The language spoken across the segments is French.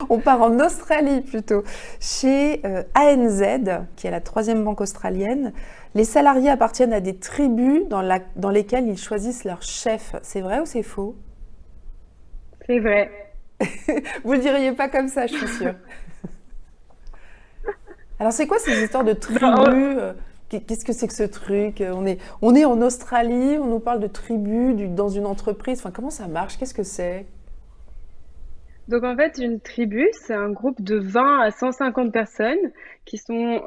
On part en Australie plutôt. Chez ANZ, qui est la troisième banque australienne, les salariés appartiennent à des tribus dans lesquelles ils choisissent leur chef. C'est vrai ou c'est faux? C'est vrai. Vous le diriez pas comme ça, je suis sûre. Alors c'est quoi ces histoires de Non, tribus? Qu'est-ce que c'est que ce truc? On est en Australie, on nous parle de tribus dans une entreprise. Enfin, comment ça marche? Qu'est-ce que c'est? donc en fait, une tribu, c'est un groupe de 20 à 150 personnes qui sont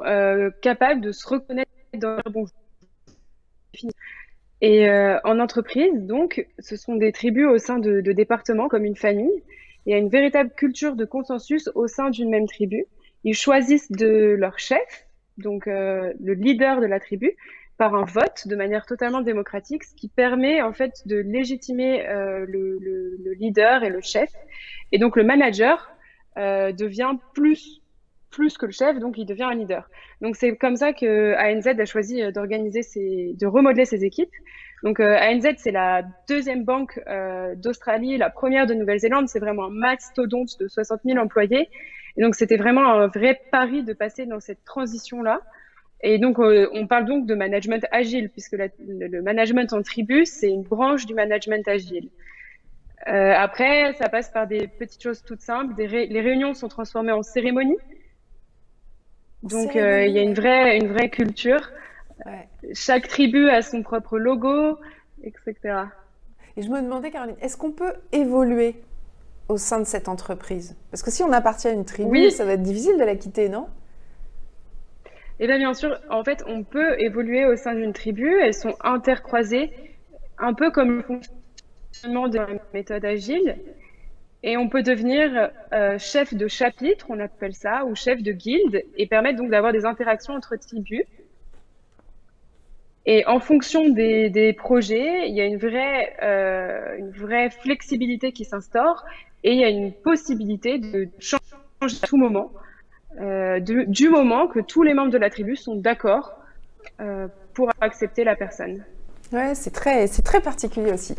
capables de se reconnaître dans leur bon. Et en entreprise, donc, ce sont des tribus au sein de départements comme une famille. Il y a une véritable culture de consensus au sein d'une même tribu. Ils choisissent de leur chef, donc le leader de la tribu, par un vote de manière totalement démocratique, ce qui permet en fait de légitimer le leader et le chef. Et donc le manager devient plus que le chef, donc il devient un leader. Donc c'est comme ça que ANZ a choisi de remodeler ses équipes. Donc ANZ, c'est la deuxième banque d'Australie, la première de Nouvelle-Zélande. C'est vraiment un mastodonte de 60 000 employés. Et donc c'était vraiment un vrai pari de passer dans cette transition-là. Et donc on parle donc de management agile, puisque le management en tribu, c'est une branche du management agile. Après, ça passe par des petites choses toutes simples. Les réunions sont transformées en cérémonies. En Donc, il y cérémonie, a ouais. une vraie culture. Ouais. Chaque tribu a son propre logo, etc. Et je me demandais, Caroline, est-ce qu'on peut évoluer au sein de cette entreprise? Parce que si on appartient à une tribu, Oui, ça va être difficile de la quitter, non? et bien sûr, en fait, on peut évoluer au sein d'une tribu. Elles sont intercroisées, un peu comme le fonctionnement de la méthode agile. Et on peut devenir chef de chapitre, on appelle ça, ou chef de guilde, et permettre donc d'avoir des interactions entre tribus. Et en fonction des projets, il y a une vraie flexibilité qui s'instaure et il y a une possibilité de changer à tout moment, du moment que tous les membres de la tribu sont d'accord pour accepter la personne. Ouais, c'est très particulier aussi.